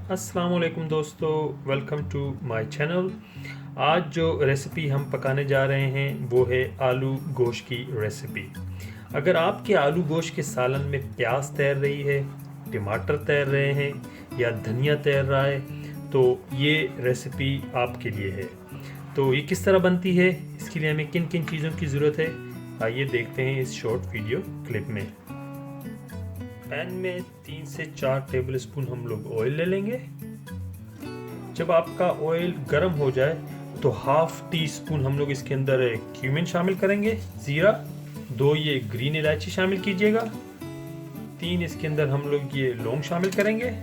अस्सलाम वालेकुम दोस्तों, वेलकम टू माय चैनल। आज जो रेसिपी हम पकाने जा रहे हैं वो है आलू गोश्त की रेसिपी। अगर आपके आलू गोश्त के सालन में प्याज तैर रही है, टमाटर तैर रहे हैं या धनिया तैर रहा है तो ये रेसिपी आपके लिए है। तो ये किस तरह बनती है, इसके लिए हमें किन किन चीज़ों की ज़रूरत है, आइए देखते हैं इस शॉर्ट वीडियो क्लिप में। पैन में 3 से 4 टेबल स्पून हम लोग ऑयल ले लेंगे। जब आपका ऑयल गर्म हो जाए तो हाफ टी स्पून हम लोग इसके अंदर क्यूमिन शामिल करेंगे, जीरा, 2 ये ग्रीन इलायची शामिल कीजिएगा, 3 इसके अंदर हम लोग ये लौंग शामिल करेंगे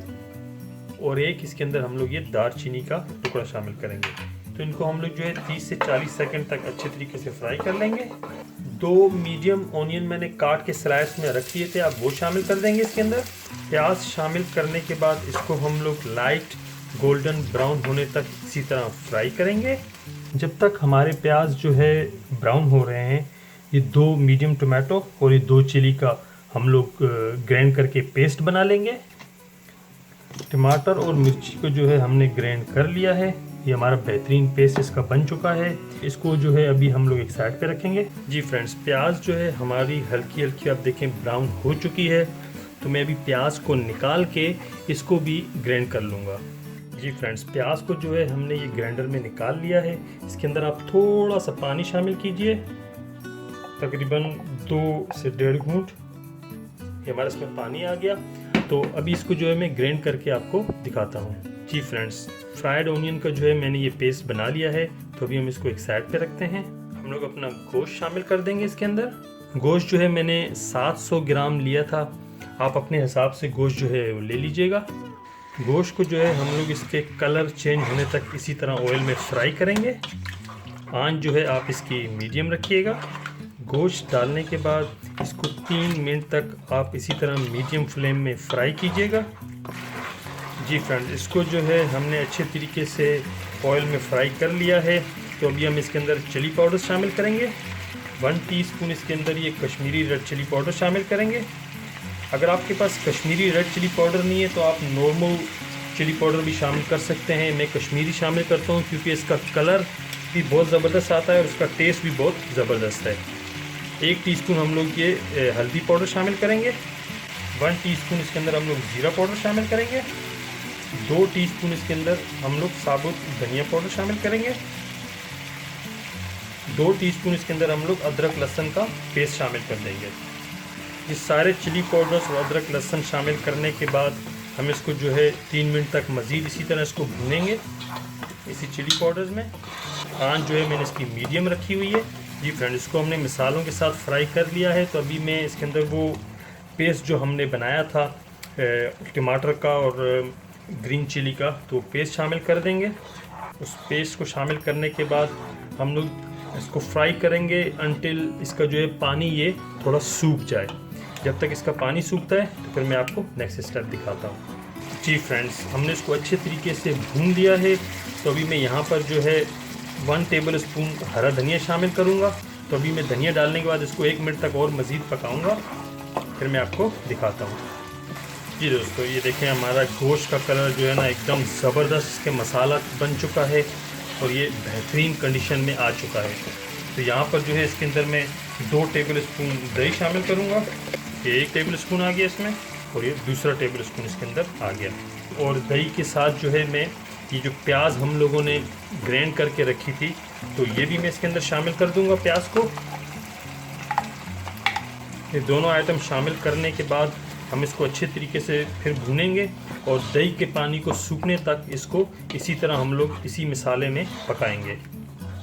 और 1 इसके अंदर हम लोग ये दालचीनी का टुकड़ा शामिल करेंगे। तो इनको हम लोग जो है 30 से 40 सेकंड तक अच्छे तरीके से फ्राई कर लेंगे। 2 मीडियम ऑनियन मैंने काट के स्लाइस में रख लिए थे, आप वो शामिल कर देंगे इसके अंदर। प्याज शामिल करने के बाद इसको हम लोग लाइट गोल्डन ब्राउन होने तक इसी तरह फ्राई करेंगे जब तक हमारे प्याज जो है ब्राउन हो रहे हैं। ये 2 मीडियम टोमेटो और ये 2 चिली का हम लोग ग्राइंड करके पेस्ट बना लेंगे। टमाटर और मिर्ची को जो है हमने ग्राइंड कर लिया है, ये हमारा बेहतरीन पेस्ट इसका बन चुका है। इसको जो है अभी हम लोग एक साइड पे रखेंगे। जी फ्रेंड्स, प्याज जो है हमारी हल्की हल्की आप देखें ब्राउन हो चुकी है, तो मैं अभी प्याज को निकाल के इसको भी ग्राइंड कर लूँगा। जी फ्रेंड्स, प्याज को जो है हमने ये ग्राइंडर में निकाल लिया है। इसके अंदर आप थोड़ा सा पानी शामिल कीजिए, तकरीबन 2 से 1.5 घूंट। ये हमारा इसमें पानी आ गया, तो अभी इसको जो है मैं ग्राइंड करके आपको दिखाता हूँ। जी फ्रेंड्स, फ्राइड ऑनियन का जो है मैंने ये पेस्ट बना लिया है, तो अभी हम इसको एक साइड पे रखते हैं। हम लोग अपना गोश्त शामिल कर देंगे इसके अंदर। गोश्त जो है मैंने 700 ग्राम लिया था, आप अपने हिसाब से गोश्त जो है वो ले लीजिएगा। गोश्त को जो है हम लोग इसके कलर चेंज होने तक इसी तरह ऑयल में फ्राई करेंगे। आंच जो है आप इसकी मीडियम रखिएगा। गोश्त डालने के बाद इसको 3 मिनट तक आप इसी तरह मीडियम फ्लेम में फ्राई कीजिएगा। जी फ्रेंड्स, इसको जो है हमने अच्छे तरीके से ऑयल में फ्राई कर लिया है, तो अभी हम इसके अंदर चिली पाउडर शामिल करेंगे। 1 टीस्पून इसके अंदर ये कश्मीरी रेड चिली पाउडर शामिल करेंगे। अगर आपके पास कश्मीरी रेड चिली पाउडर नहीं है तो आप नॉर्मल चिली पाउडर भी शामिल कर सकते हैं। मैं कश्मीरी शामिल करता हूँ क्योंकि इसका कलर भी बहुत ज़बरदस्त आता है और इसका टेस्ट भी बहुत ज़बरदस्त है। 1 टीस्पून हम लोग ये हल्दी पाउडर शामिल करेंगे। 1 टीस्पून इसके अंदर हम लोग ज़ीरा पाउडर शामिल करेंगे। 2 टीस्पून इसके अंदर हम लोग साबुत धनिया पाउडर शामिल करेंगे। 2 टीस्पून इसके अंदर हम लोग अदरक लहसुन का पेस्ट शामिल कर देंगे। ये सारे चिली पाउडर्स और अदरक लहसुन शामिल करने के बाद हम इसको जो है 3 मिनट तक मज़ीद इसी तरह इसको भूनेंगे इसी चिली पाउडर्स में। आंच जो है मैंने इसकी मीडियम रखी हुई है। जी फ्रेंड, इसको हमने मिसालों के साथ फ्राई कर लिया है, तो अभी मैं इसके अंदर वो पेस्ट जो हमने बनाया था टमाटर का और ग्रीन चिली का, तो पेस्ट शामिल कर देंगे। उस पेस्ट को शामिल करने के बाद हम लोग इसको फ्राई करेंगे अनटिल इसका जो है पानी ये थोड़ा सूख जाए। जब तक इसका पानी सूखता है तो फिर मैं आपको नेक्स्ट स्टेप दिखाता हूँ। जी फ्रेंड्स, हमने इसको अच्छे तरीके से भून लिया है, तो अभी मैं यहाँ पर जो है 1 टेबल स्पून हरा धनिया शामिल करूँगा। तो अभी मैं धनिया डालने के बाद इसको 1 मिनट तक और मज़ीद पकाऊँगा, फिर मैं आपको दिखाता हूँ। जी दोस्तों, ये देखें हमारा गोश्त का कलर जो है ना एकदम ज़बरदस्त, इसके मसाला बन चुका है और ये बेहतरीन कंडीशन में आ चुका है। तो यहाँ पर जो है इसके अंदर मैं 2 टेबल स्पून दही शामिल करूँगा। ये 1 टेबल स्पून आ गया इसमें और ये दूसरा टेबल स्पून इसके अंदर आ गया। और दही के साथ जो है मैं ये जो प्याज हम लोगों ने ग्राइंड करके रखी थी, तो ये भी मैं इसके अंदर शामिल कर दूँगा प्याज को। ये दोनों आइटम शामिल करने के बाद हम इसको अच्छे तरीके से फिर भूनेंगे और दही के पानी को सूखने तक इसको इसी तरह हम लोग इसी मसाले में पकाएंगे।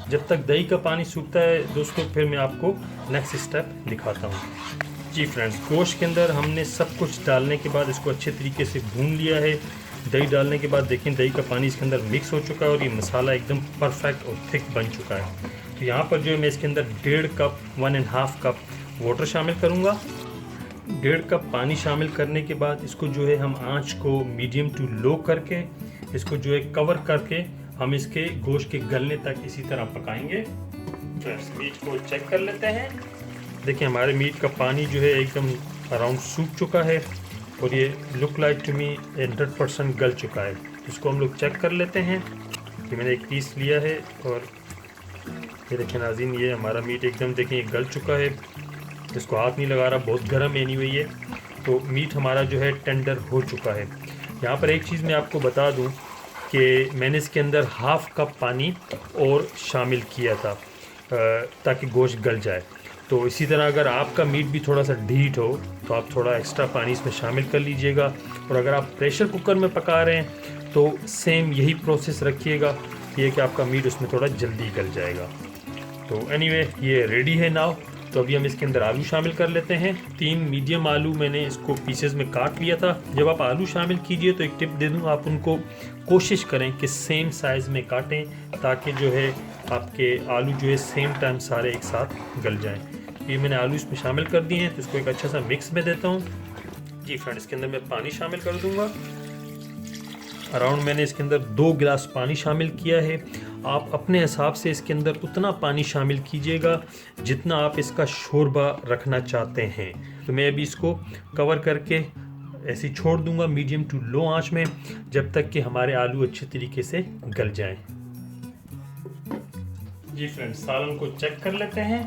जब तक दही का पानी सूखता है दोस्तों, फिर मैं आपको नेक्स्ट स्टेप दिखाता हूँ। जी फ्रेंड्स, गोश्त के अंदर हमने सब कुछ डालने के बाद इसको अच्छे तरीके से भून लिया है। दही डालने के बाद देखें दही का पानी इसके अंदर मिक्स हो चुका है और ये मसाला एकदम परफेक्ट और थिक बन चुका है। तो यहाँ पर जो है मैं इसके अंदर 1.5 कप 1.5 कप वाटर शामिल करूँगा। 1.5 कप पानी शामिल करने के बाद इसको जो है हम आंच को मीडियम टू लो करके इसको जो है कवर करके हम इसके गोश्त के गलने तक इसी तरह पकाएंगे। फ्रेंड्स, मीट को चेक कर लेते हैं। देखिए हमारे मीट का पानी जो है एकदम अराउंड सूख चुका है और ये लुक लाइक टू मी 100% गल चुका है। इसको हम लोग चेक कर लेते हैं कि मैंने एक पीस लिया है। और ये देखें नाज़रीन, ये हमारा मीट एकदम देखें ये गल चुका है, इसको हाथ नहीं लगा रहा, बहुत गर्म एनीवे ये। तो मीट हमारा जो है टेंडर हो चुका है। यहाँ पर एक चीज़ मैं आपको बता दूँ कि मैंने इसके अंदर हाफ़ कप पानी और शामिल किया था ताकि गोश्त गल जाए। तो इसी तरह अगर आपका मीट भी थोड़ा सा ढीठ हो तो आप थोड़ा एक्स्ट्रा पानी इसमें शामिल कर लीजिएगा। और अगर आप प्रेशर कुकर में पका रहे हैं तो सेम यही प्रोसेस रखिएगा, ये कि आपका मीट उसमें थोड़ा जल्दी गल जाएगा। तो एनीवे ये रेडी है नाउ। तो अभी हम इसके अंदर आलू शामिल कर लेते हैं। 3 मीडियम आलू मैंने इसको पीसेस में काट लिया था। जब आप आलू शामिल कीजिए तो एक टिप दे दूँ, आप उनको कोशिश करें कि सेम साइज़ में काटें ताकि जो है आपके आलू जो है सेम टाइम सारे एक साथ गल जाएं। ये मैंने आलू इसमें शामिल कर दिए हैं, तो इसको एक अच्छा सा मिक्स में देता हूँ। जी फ्रेंड, इसके अंदर मैं पानी शामिल कर दूँगा। अराउंड मैंने इसके अंदर 2 गिलास पानी शामिल किया है। आप अपने हिसाब से इसके अंदर उतना पानी शामिल कीजिएगा जितना आप इसका शोरबा रखना चाहते हैं। तो मैं अभी इसको कवर करके ऐसे ही छोड़ दूंगा मीडियम टू लो आंच में, जब तक कि हमारे आलू अच्छे तरीके से गल जाएं। जी फ्रेंड्स, सालन को चेक कर लेते हैं।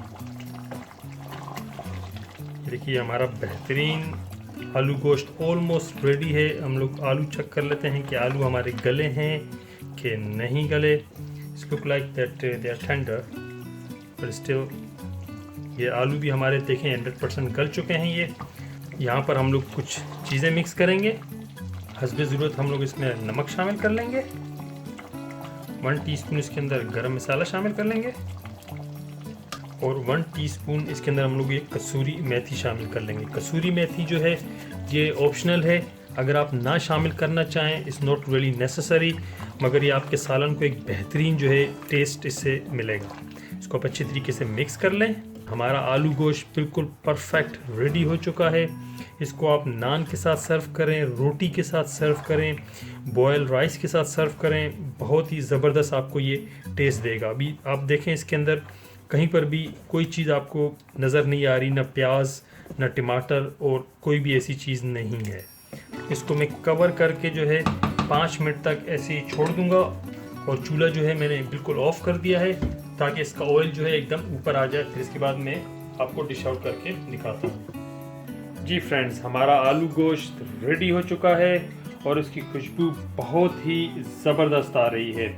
देखिए हमारा बेहतरीन आलू गोश्त ऑलमोस्ट रेडी है। हम लोग आलू चेक कर लेते हैं कि आलू हमारे गले हैं कि नहीं गले। It's look like that they are tender but still ये आलू भी हमारे देखें 100% गल चुके हैं। ये यहाँ पर हम लोग कुछ चीज़ें मिक्स करेंगे। हस्बे ज़रूरत हम लोग इसमें नमक शामिल कर लेंगे। 1 टीस्पून इसके अंदर गरम मसाला शामिल कर लेंगे और 1 टीस्पून इसके अंदर हम लोग ये कसूरी मेथी शामिल कर लेंगे। कसूरी मेथी जो है ये ऑप्शनल है, अगर आप ना शामिल करना चाहें इज़ नॉट रियली नेसेसरी, मगर ये आपके सालन को एक बेहतरीन जो है टेस्ट इससे मिलेगा। इसको आप अच्छे तरीके से मिक्स कर लें। हमारा आलू गोश्त बिल्कुल परफेक्ट रेडी हो चुका है। इसको आप नान के साथ सर्व करें, रोटी के साथ सर्व करें, बॉयल राइस के साथ सर्व करें, बहुत ही ज़बरदस्त आपको ये टेस्ट देगा। अभी आप देखें इसके अंदर कहीं पर भी कोई चीज़ आपको नज़र नहीं आ रही, ना प्याज ना टमाटर और कोई भी ऐसी चीज़ नहीं है। इसको मैं कवर करके जो है 5 मिनट तक ऐसे ही छोड़ दूंगा और चूल्हा जो है मैंने बिल्कुल ऑफ कर दिया है ताकि इसका ऑयल जो है एकदम ऊपर आ जाए। फिर इसके बाद मैं आपको डिश आउट करके दिखाता हूँ। जी फ्रेंड्स, हमारा आलू गोश्त रेडी हो चुका है और इसकी खुशबू बहुत ही ज़बरदस्त आ रही है।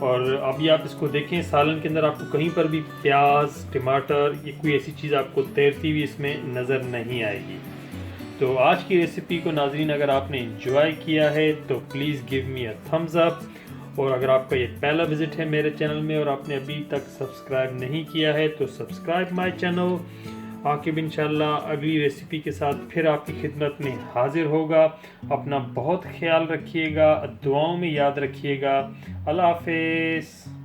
और अभी आप इसको देखें, सालन के अंदर आपको कहीं पर भी प्याज टमाटर ये कोई ऐसी चीज़ आपको तैरती हुई इसमें नज़र नहीं आएगी। तो आज की रेसिपी को नाज़रीन अगर आपने एंजॉय किया है तो please give me a thumbs up. और अगर आपका ये पहला विज़िट है मेरे चैनल में और आपने अभी तक सब्सक्राइब नहीं किया है तो सब्सक्राइब माय चैनल। आकिब इंशाल्लाह अगली रेसिपी के साथ फिर आपकी खिदमत में हाजिर होगा। अपना बहुत ख्याल रखिएगा, दुआओं में याद रखिएगा। अल्लाह हाफिज़।